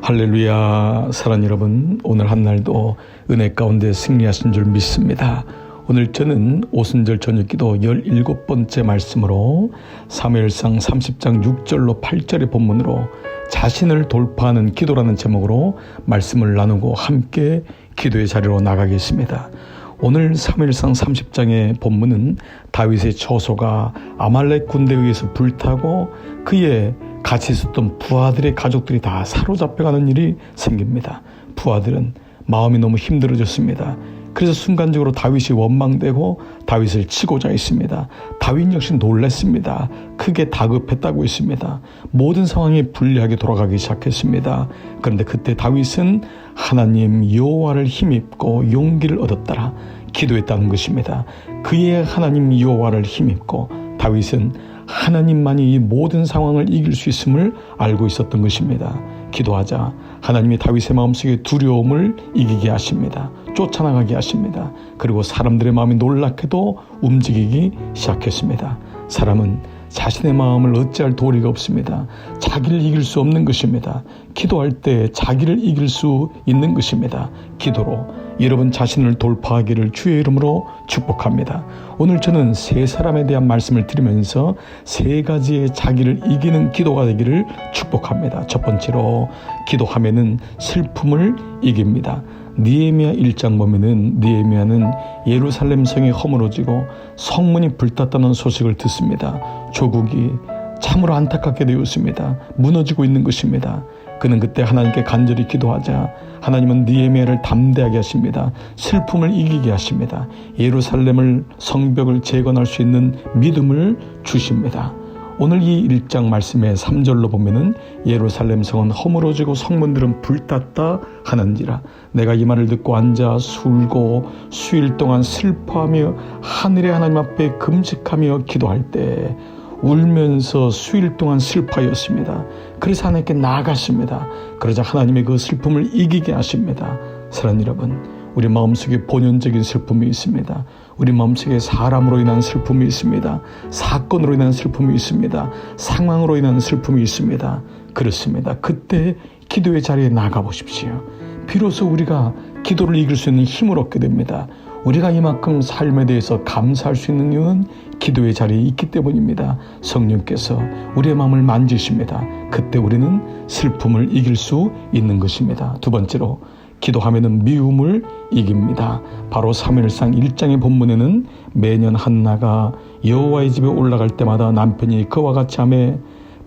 할렐루야. 사랑하는 여러분, 오늘 한 날도 은혜 가운데 승리하신 줄 믿습니다. 오늘 저는 오순절 저녁기도 17번째 말씀으로 사무엘상 30장 6절로 8절의 본문으로 자신을 돌파하는 기도라는 제목으로 말씀을 나누고 함께 기도의 자리로 나가겠습니다. 오늘 사무엘상 30장의 본문은 다윗의 처소가 아말렉 군대에 의해서 불타고 그의 같이 있었던 부하들의 가족들이 다 사로잡혀가는 일이 생깁니다. 부하들은 마음이 너무 힘들어졌습니다. 그래서 순간적으로 다윗이 원망되고 다윗을 치고자 했습니다. 다윗 역시 놀랐습니다. 크게 다급했다고 했습니다. 모든 상황이 불리하게 돌아가기 시작했습니다. 그런데 그때 다윗은 하나님 여호와를 힘입고 용기를 얻었더라 기도했다는 것입니다. 그의 하나님 여호와를 힘입고 다윗은 하나님만이 이 모든 상황을 이길 수 있음을 알고 있었던 것입니다. 기도하자 하나님이 다윗의 마음속에 두려움을 이기게 하십니다. 쫓아나가게 하십니다. 그리고 사람들의 마음이 놀랍게도 움직이기 시작했습니다. 사람은 자신의 마음을 어찌할 도리가 없습니다. 자기를 이길 수 없는 것입니다. 기도할 때 자기를 이길 수 있는 것입니다. 기도로 여러분 자신을 돌파하기를 주의 이름으로 축복합니다. 오늘 저는 세 사람에 대한 말씀을 드리면서 세 가지의 자기를 이기는 기도가 되기를 축복합니다. 첫 번째로 기도하면은 슬픔을 이깁니다. 느헤미야 1장 보면은 느헤미야는 예루살렘 성이 허물어지고 성문이 불탔다는 소식을 듣습니다. 조국이 참으로 안타깝게 되었습니다. 무너지고 있는 것입니다. 그는 그때 하나님께 간절히 기도하자 하나님은 느헤미야를 담대하게 하십니다. 슬픔을 이기게 하십니다. 예루살렘을 성벽을 재건할 수 있는 믿음을 주십니다. 오늘 이 1장 말씀의 3절로 보면은 예루살렘 성은 허물어지고 성문들은 불탔다 하는지라 내가 이 말을 듣고 앉아 술고 수일 동안 슬퍼하며 하늘의 하나님 앞에 금식하며 기도할 때 울면서 수일 동안 슬퍼하였습니다. 그래서 하나님께 나아갔습니다. 그러자 하나님의 그 슬픔을 이기게 하십니다. 사랑하는 여러분, 우리 마음속에 본연적인 슬픔이 있습니다. 우리 마음속에 사람으로 인한 슬픔이 있습니다. 사건으로 인한 슬픔이 있습니다. 상황으로 인한 슬픔이 있습니다. 그렇습니다. 그때 기도의 자리에 나가보십시오. 비로소 우리가 기도를 이길 수 있는 힘을 얻게 됩니다. 우리가 이만큼 삶에 대해서 감사할 수 있는 이유는 기도의 자리에 있기 때문입니다. 성령께서 우리의 마음을 만지십니다. 그때 우리는 슬픔을 이길 수 있는 것입니다. 두 번째로 기도하면은 미움을 이깁니다. 바로 사무엘상 1장의 본문에는 매년 한나가 여호와의 집에 올라갈 때마다 남편이 그와 같이 하매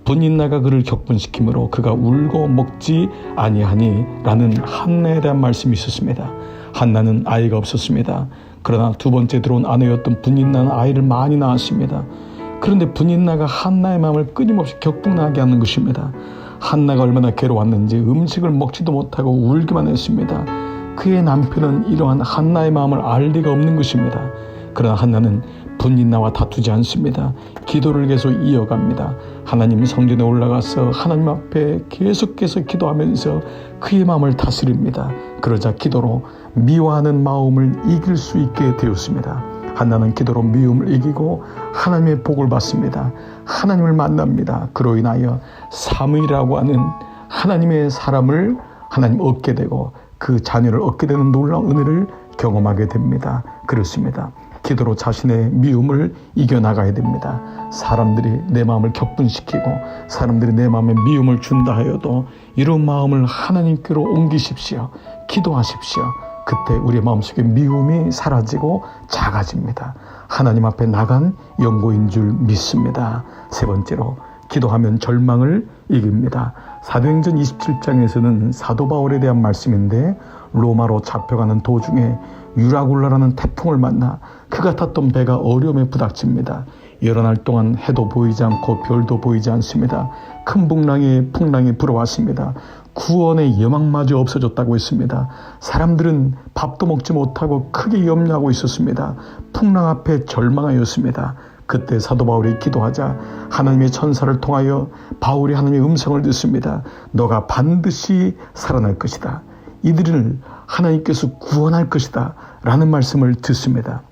분인나가 그를 격분시키므로 그가 울고 먹지 아니하니 라는 한나에 대한 말씀이 있었습니다. 한나는 아이가 없었습니다. 그러나 두 번째 들어온 아내였던 분인나는 아이를 많이 낳았습니다. 그런데 분인나가 한나의 마음을 끊임없이 격분하게 하는 것입니다. 한나가 얼마나 괴로웠는지 음식을 먹지도 못하고 울기만 했습니다. 그의 남편은 이러한 한나의 마음을 알 리가 없는 것입니다. 그러나 한나는 분인나와 다투지 않습니다. 기도를 계속 이어갑니다. 하나님 성전에 올라가서 하나님 앞에 계속해서 기도하면서 그의 마음을 다스립니다. 그러자 기도로 미워하는 마음을 이길 수 있게 되었습니다. 한나는 기도로 미움을 이기고 하나님의 복을 받습니다. 하나님을 만납니다. 그로 인하여 사무엘이라고 하는 하나님의 사람을 하나님 얻게 되고 그 자녀를 얻게 되는 놀라운 은혜를 경험하게 됩니다. 그렇습니다. 기도로 자신의 미움을 이겨나가야 됩니다. 사람들이 내 마음을 격분시키고 사람들이 내 마음에 미움을 준다 하여도 이런 마음을 하나님께로 옮기십시오. 기도하십시오. 그때 우리의 마음속에 미움이 사라지고 작아집니다. 하나님 앞에 나간 연고인 줄 믿습니다. 세 번째로 기도하면 절망을 이깁니다. 사도행전 27장에서는 사도 바울에 대한 말씀인데 로마로 잡혀가는 도중에 유라굴라라는 태풍을 만나 그가 탔던 배가 어려움에 부닥칩니다. 여러 날 동안 해도 보이지 않고 별도 보이지 않습니다. 큰 풍랑이 불어왔습니다. 구원의 여망마저 없어졌다고 했습니다. 사람들은 밥도 먹지 못하고 크게 염려하고 있었습니다. 풍랑 앞에 절망하였습니다. 그때 사도 바울이 기도하자 하나님의 천사를 통하여 바울이 하나님의 음성을 듣습니다. 너가 반드시 살아날 것이다. 이들을 하나님께서 구원할 것이다 라는 말씀을 듣습니다.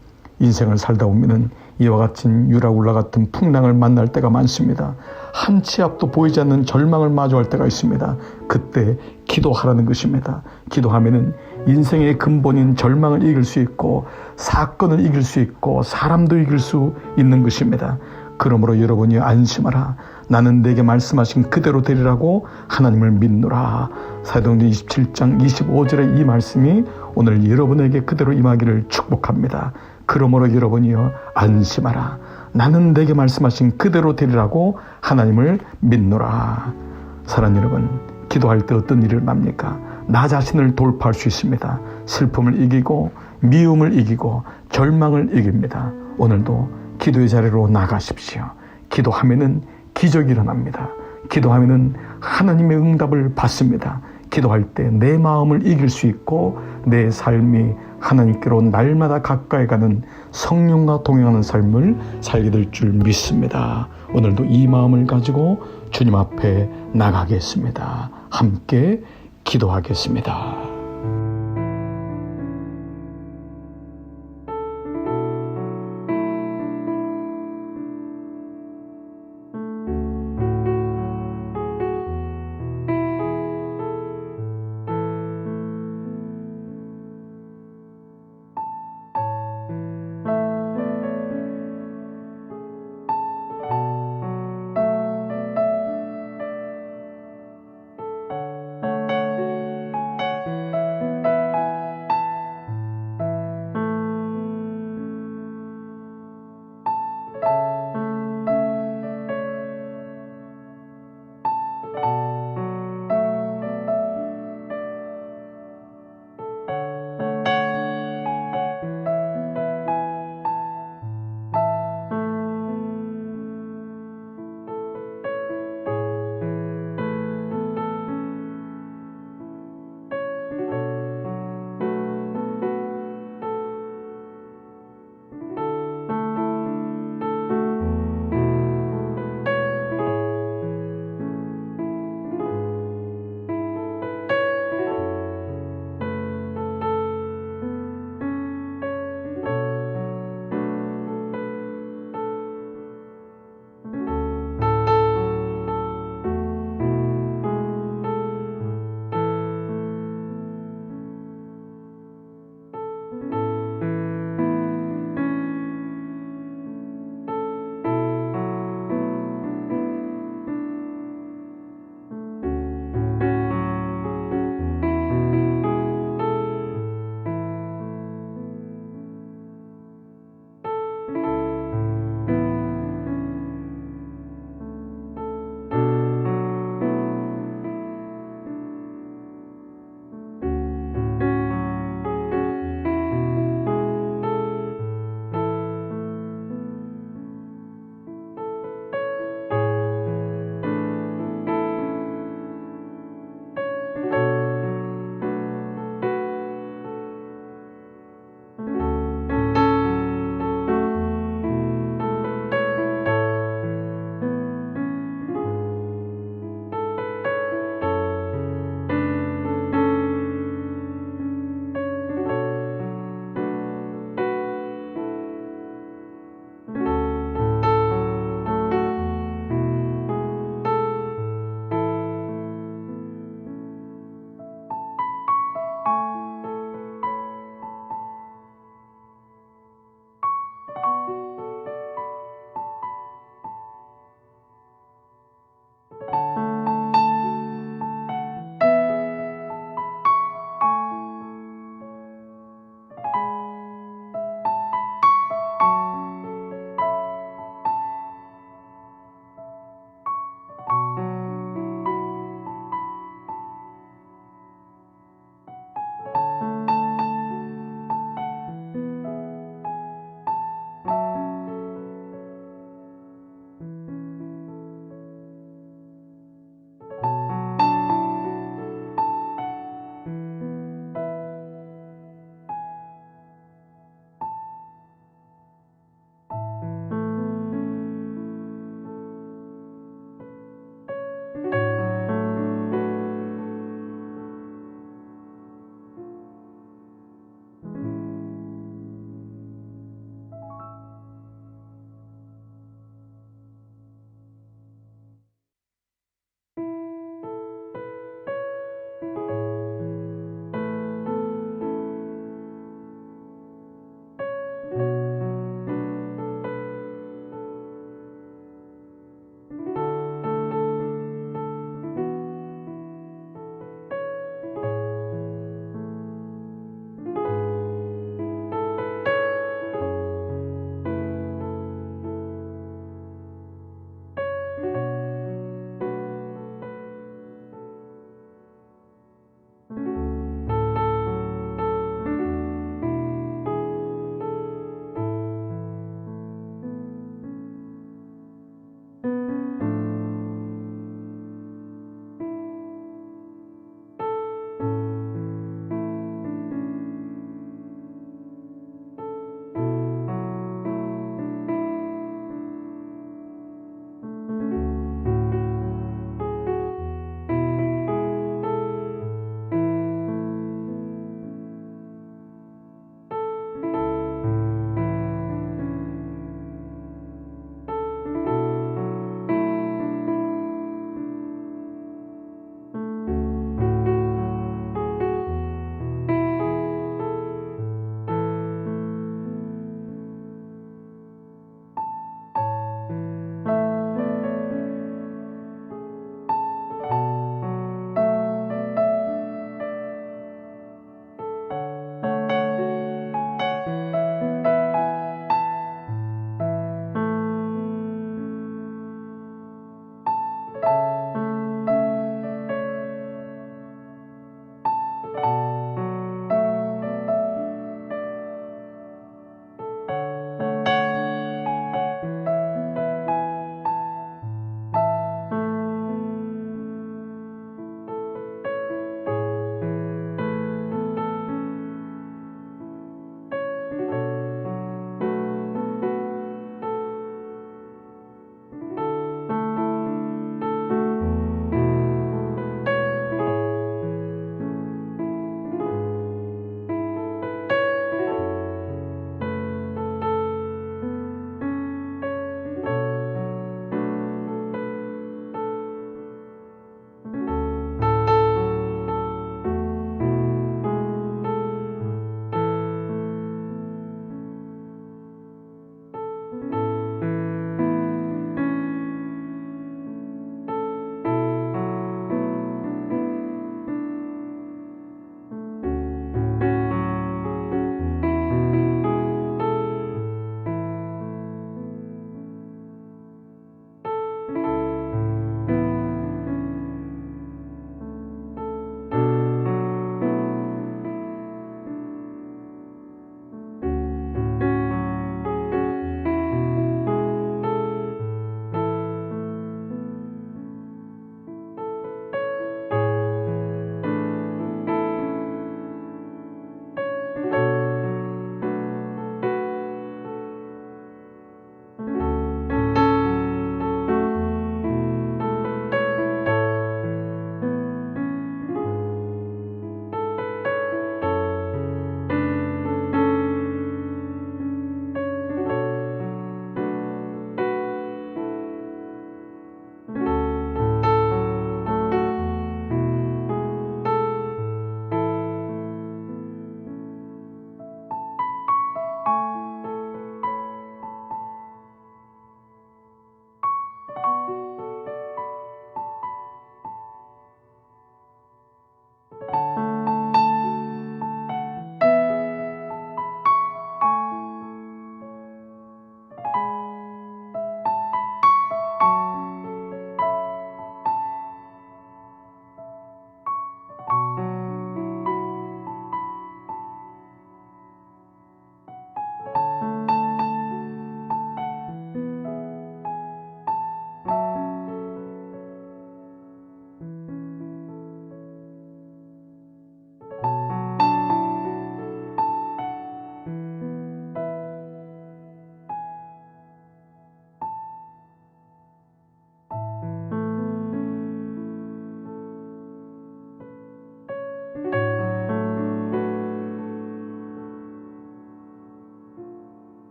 인생을 살다 보면은 이와 같은 유라굴라 같은 풍랑을 만날 때가 많습니다. 한 치 앞도 보이지 않는 절망을 마주할 때가 있습니다. 그때 기도하라는 것입니다. 기도하면은 인생의 근본인 절망을 이길 수 있고 사건을 이길 수 있고 사람도 이길 수 있는 것입니다. 그러므로 여러분이 안심하라. 나는 내게 말씀하신 그대로 되리라고 하나님을 믿노라. 사도행전 27장 25절의 이 말씀이 오늘 여러분에게 그대로 임하기를 축복합니다. 그러므로 여러분이여 안심하라. 나는 내게 말씀하신 그대로 되리라고 하나님을 믿노라. 사랑하는 여러분, 기도할 때 어떤 일을 맙니까? 나 자신을 돌파할 수 있습니다. 슬픔을 이기고 미움을 이기고 절망을 이깁니다. 오늘도 기도의 자리로 나가십시오. 기도하면은 기적이 일어납니다. 기도하면은 하나님의 응답을 받습니다. 기도할 때 내 마음을 이길 수 있고 내 삶이 하나님께로 날마다 가까이 가는 성령과 동행하는 삶을 살게 될 줄 믿습니다. 오늘도 이 마음을 가지고 주님 앞에 나가겠습니다. 함께 기도하겠습니다.